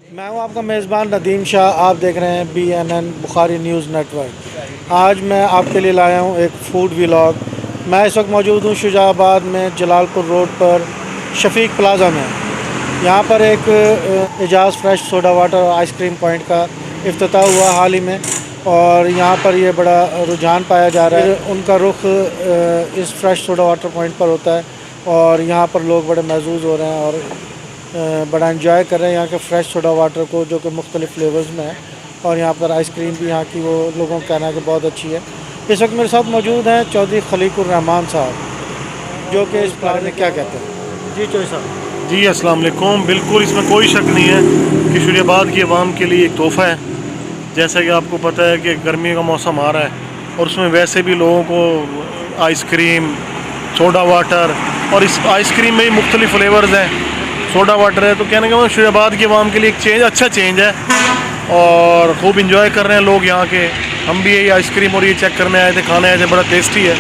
मैं हूं आपका मेज़बान नदीम शाह। आप देख रहे हैं BNN बुखारी न्यूज़ नेटवर्क। आज मैं आपके लिए लाया हूं एक फ़ूड व्लॉग। मैं इस वक्त मौजूद हूं शुजाबाद में, जलालपुर रोड पर शफीक प्लाज़ा में। यहां पर एक एजाज़ फ्रेश सोडा वाटर और आइसक्रीम पॉइंट का इफ्तिताह हुआ हाल ही में, और यहां पर ये बड़ा रुझान पाया जा रहा है। उनका रुख इस फ्रेश सोडा वाटर पॉइंट पर होता है और यहाँ पर लोग बड़े महजूज़ हो रहे हैं और बड़ा इंजॉय कर रहे हैं यहाँ के फ्रेश सोडा वाटर को, जो कि मुख्तलिफ़ फ्लेवर्स में है। और यहाँ पर आइसक्रीम भी यहाँ की वो लोगों का कहना है कि बहुत अच्छी है। इस वक्त मेरे साथ मौजूद हैं चौधरी खलीकुर रहमान साहब, जो कि इस बारे में क्या कहते हैं। जी चौधरी साहब। जी अस्सलाम वालेकुम। बिल्कुल इसमें कोई शक नहीं है कि शुजाबाद की आवाम के लिए एक तोहफ़ा है। जैसा कि आपको पता है कि गर्मी का मौसम आ रहा है और उसमें वैसे भी लोगों को आइसक्रीम, सोडा वाटर, और इस आइसक्रीम में ही मुख्तलिफ़ फ्लेवर्स हैं, सोडा वाटर है, तो कहने का मतलब शुजाबाद की आवाम के लिए एक चेंज, अच्छा चेंज है और खूब इंजॉय कर रहे हैं लोग यहाँ के। हम भी यही आइसक्रीम और ये चेक करने आए थे, खाने आए थे, बड़ा टेस्टी है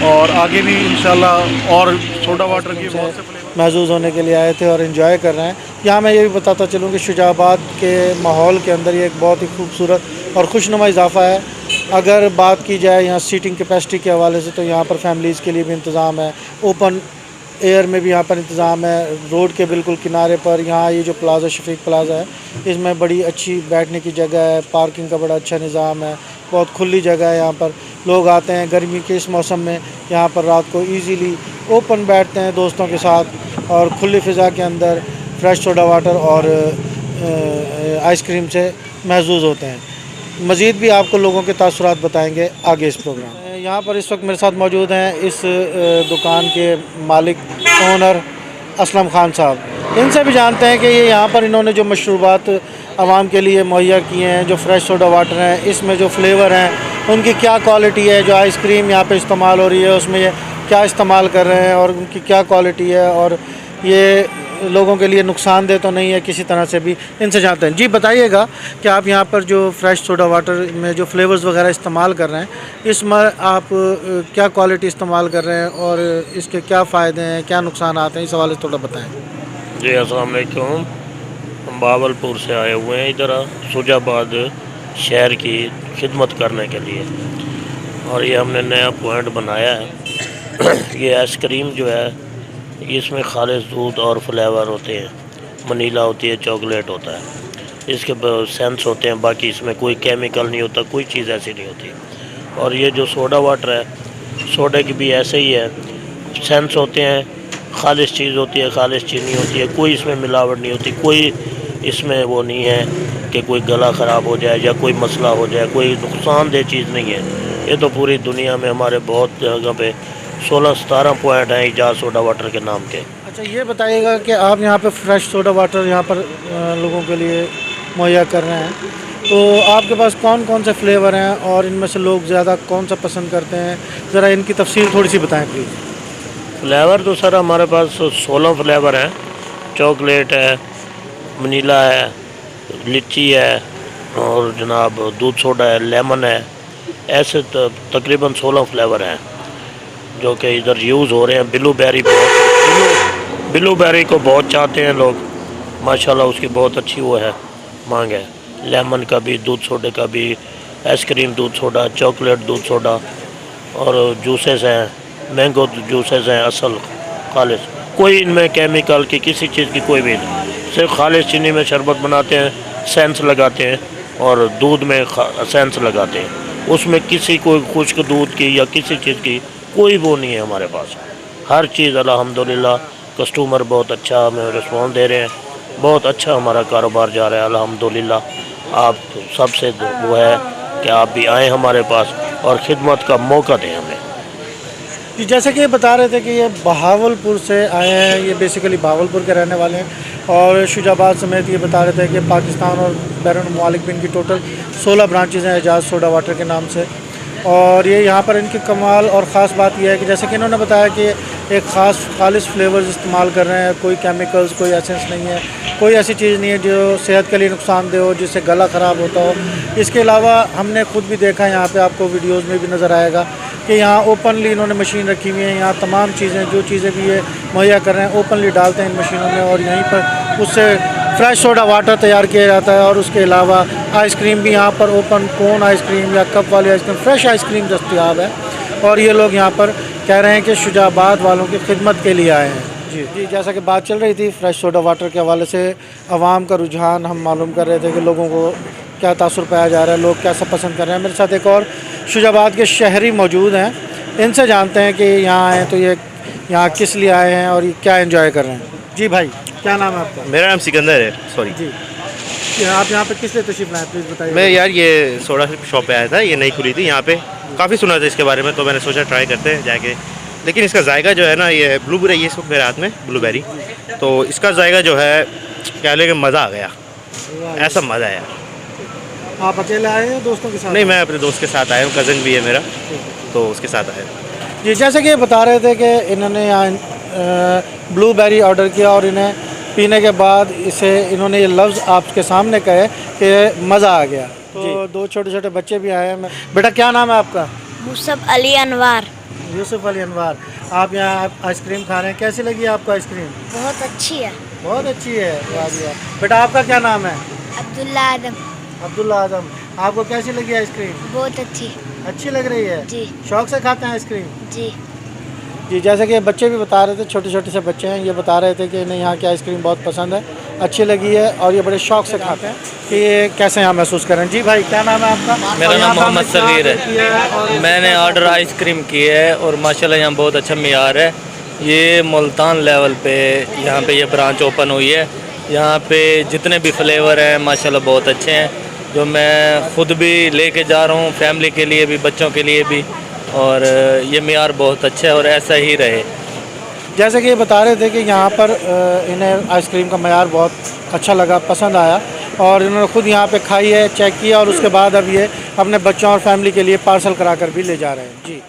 और आगे भी इंशाल्लाह और सोडा वाटर की बहुत से महजूज़ होने के लिए आए थे और इन्जॉय कर रहे हैं। यहाँ मैं ये भी बताता चलूँ कि शुजाबाद के माहौल के अंदर ये एक बहुत ही खूबसूरत और खुशनुमा इजाफ़ा है। अगर बात की जाए यहाँ सीटिंग कैपेसिटी के हवाले से, तो यहाँ पर फैमिलीज़ के लिए भी इंतज़ाम है, ओपन एयर में भी यहाँ पर इंतज़ाम है। रोड के बिल्कुल किनारे पर यहाँ ये जो प्लाज़ा शफीक प्लाज़ा है, इसमें बड़ी अच्छी बैठने की जगह है, पार्किंग का बड़ा अच्छा निज़ाम है, बहुत खुली जगह है। यहाँ पर लोग आते हैं गर्मी के इस मौसम में, यहाँ पर रात को इजीली ओपन बैठते हैं दोस्तों के साथ और खुली फ़िज़ा के अंदर फ्रेश सोडा वाटर और आइसक्रीम से महजूज़ होते हैं। मज़ीद भी आपको लोगों के तासुरात बताएंगे आगे इस प्रोग्राम। यहाँ पर इस वक्त मेरे साथ मौजूद हैं इस दुकान के मालिक, ओनर असलम ख़ान साहब। इनसे भी जानते हैं कि ये यहाँ पर इन्होंने जो मशरूबात आवाम के लिए मुहैया किए हैं, जो फ्रेश सोडा वाटर हैं, इसमें जो फ्लेवर हैं उनकी क्या क्वालिटी है, जो आइसक्रीम यहाँ पे इस्तेमाल हो रही है उसमें ये क्या इस्तेमाल कर रहे हैं और उनकी क्या क्वालिटी है, और ये लोगों के लिए नुकसानदेह तो नहीं है किसी तरह से भी। इनसे जानते हैं। जी बताइएगा कि आप यहाँ पर जो फ्रेश सोडा वाटर में जो फ्लेवर्स वगैरह इस्तेमाल कर रहे हैं, इसमें आप क्या क्वालिटी इस्तेमाल कर रहे हैं और इसके क्या फ़ायदे हैं, क्या नुकसान आते हैं, इस हवाले से थोड़ा बताएं। जी अस्सलाम वालेकुम। हम बावलपुर से आए हुए हैं इधर शुजाबाद शहर की खिदमत करने के लिए, और ये हमने नया पॉइंट बनाया है। ये आइसक्रीम जो है इसमें खालिस दूध और फ्लेवर होते हैं, वनीला होती है, चॉकलेट होता है, इसके सेंस होते हैं, बाकी इसमें कोई केमिकल नहीं होता, कोई चीज़ ऐसी नहीं होती। और ये जो सोडा वाटर है, सोडे की भी ऐसे ही है, सेंस होते हैं, खालिस चीज़ होती है, खालिस चीनी होती है, कोई इसमें मिलावट नहीं होती, कोई इसमें वो नहीं है कि कोई गला ख़राब हो जाए या कोई मसला हो जाए, कोई नुकसानदेह चीज़ नहीं है। ये तो पूरी दुनिया में हमारे बहुत जगह पे 16-17 पॉइंट हैं एजाज़ सोडा वाटर के नाम के। अच्छा ये बताइएगा कि आप यहाँ पे फ्रेश सोडा वाटर यहाँ पर लोगों के लिए मुहैया कर रहे हैं, तो आपके पास कौन कौन से फ्लेवर हैं और इनमें से लोग ज़्यादा कौन सा पसंद करते हैं, ज़रा इनकी तफसील थोड़ी सी बताएं प्लीज़। फ्लेवर तो सर हमारे पास 16 फ्लेवर हैं। चॉकलेट है, वनीला है, लीची है और जनाब दूध सोडा है, लेमन है, ऐसे तकरीबन 16 फ्लेवर हैं जो कि इधर यूज़ हो रहे हैं। ब्लूबेरी को बहुत चाहते हैं लोग, माशाल्लाह उसकी बहुत अच्छी वो है, मांग है। लेमन का भी, दूध सोडे का भी, आइसक्रीम दूध सोडा, चॉकलेट दूध सोडा, और जूसेस हैं, मैंगो जूसेस हैं, असल खालिस, कोई इनमें केमिकल की किसी चीज़ की कोई भी नहीं। सिर्फ खालिस चीनी में शरबत बनाते हैं, सेंस लगाते हैं, और दूध में सेंस लगाते हैं, उसमें किसी कोई खुश्क दूध की या किसी चीज़ की कोई वो नहीं है हमारे पास। हर चीज़ अल्हम्दुलिल्लाह, कस्टमर बहुत अच्छा हमें रिस्पॉन्स दे रहे हैं, बहुत अच्छा हमारा कारोबार जा रहा है अल्हम्दुलिल्लाह। आप सबसे वो है कि आप भी आएँ हमारे पास और ख़िदमत का मौका दें हमें। जी जैसे कि ये बता रहे थे कि ये बहावलपुर से आए हैं, ये बेसिकली बहावलपुर के रहने वाले हैं, और शुजाबाद समेत ये बता रहे थे कि पाकिस्तान और बैरून मुमालिक में इनकी टोटल 16 ब्रांचेज़ हैं एजाज़ सोडा वाटर के नाम से। और ये यहाँ पर इनकी कमाल और ख़ास बात यह है कि जैसे कि इन्होंने बताया कि एक ख़ास खालिस फ्लेवर्स इस्तेमाल कर रहे हैं, कोई केमिकल्स, कोई एसेंस नहीं है, कोई ऐसी चीज़ नहीं है जो सेहत के लिए नुकसानदेह हो, जिससे गला ख़राब होता हो। इसके अलावा हमने खुद भी देखा, यहाँ पे आपको वीडियोज़ में भी नज़र आएगा कि यहाँ ओपनली इन्होंने मशीन रखी हुई है। यहाँ तमाम चीज़ें, जो चीज़ें भी ये मुहैया कर रहे हैं, ओपनली डालते हैं इन मशीनों में और यहीं पर उससे फ्रेश सोडा वाटर तैयार किया जाता है और उसके अलावा आइसक्रीम भी यहाँ पर ओपन कोन आइसक्रीम या कप वाली आइसक्रीम फ्रेश आइसक्रीम दस्तयाब है। और ये लोग यहाँ पर कह रहे हैं कि शुजाबाद वालों की खिदमत के लिए आए हैं। जी, जैसा कि बात चल रही थी फ्रेश सोडा वाटर के हवाले से आवाम का रुझान हम मालूम कर रहे थे कि लोगों को क्या तासुर पाया जा रहा है, लोग कैसा पसंद कर रहे हैं। मेरे साथ एक और शुजाबाद के शहरी मौजूद हैं, इनसे जानते हैं कि यहाँ आए तो ये यहाँ किस लिए आए हैं और ये क्या एंजॉय कर रहे हैं। जी भाई, क्या नाम है आपका? मेरा नाम सिकंदर है। सॉरी जी, आप यहाँ पे किस लिए तशरीफ लाए, प्लीज़ बताइए। मैं यार ये सोडा शॉप पे आया था, ये नई खुली थी यहाँ पे, काफ़ी सुना था इसके बारे में, तो मैंने सोचा ट्राई करते हैं जाके। लेकिन इसका जायका जो है ना, ये ब्लूबेरी, ये इस वक्त मेरे हाथ में ब्लूबेरी, तो इसका जायका जो है क्या लेके मज़ा आ गया, ऐसा मज़ा आया। आप अकेले आए हैं दोस्तों के साथ? नहीं, मैं अपने दोस्त के साथ आया हूँ, कज़न भी है मेरा, तो उसके साथ आया। जी, जैसे कि ये बता रहे थे कि इन्होंने यहाँ ब्लूबेरी ऑर्डर किया और इन्हें पीने के बाद इसे इन्होंने ये लफ्ज़ आपके सामने कहे कि मज़ा आ गया। तो दो छोटे छोटे बच्चे भी आए हैं। बेटा, क्या नाम है आपका? मुसब अली अनवार। यूसुफ अली अनवार। आप यहाँ आइसक्रीम खा रहे हैं, कैसी लगी आपको आइसक्रीम? बहुत अच्छी है। बहुत अच्छी है। वाह जी वाह। बेटा, आपका क्या नाम है? अब्दुल्ला आदम। अब्दुल्ला आजम। आपको कैसी लगी आइसक्रीम? बहुत अच्छी। अच्छी लग रही है जी। शौक से खाते हैं आइसक्रीम? जी। जी, जैसे कि बच्चे भी बता रहे थे, छोटे छोटे से बच्चे हैं, ये बता रहे थे कि इन्हें यहाँ की आइसक्रीम बहुत पसंद है, अच्छी लगी है और ये बड़े शौक से खाते हैं कि ये कैसे यहाँ महसूस करें। जी भाई, क्या नाम है आपका? मेरा नाम मोहम्मद सगीर है। मैंने ऑर्डर आइसक्रीम की है और माशाल्लाह यहाँ बहुत अच्छा मियार है। ये मुल्तान लेवल पे यहाँ पे ये ब्रांच ओपन हुई है। यहाँ पे जितने भी फ्लेवर हैं माशाल्लाह बहुत अच्छे हैं, जो मैं ख़ुद भी लेके जा रहा हूँ, फैमिली के लिए भी, बच्चों के लिए भी, और ये मियार बहुत अच्छा है और ऐसा ही रहे। जैसे कि ये बता रहे थे कि यहाँ पर इन्हें आइसक्रीम का मयार बहुत अच्छा लगा, पसंद आया और इन्होंने ख़ुद यहाँ पे खाई है, चेक किया और उसके बाद अब ये अपने बच्चों और फैमिली के लिए पार्सल करा कर भी ले जा रहे हैं। जी।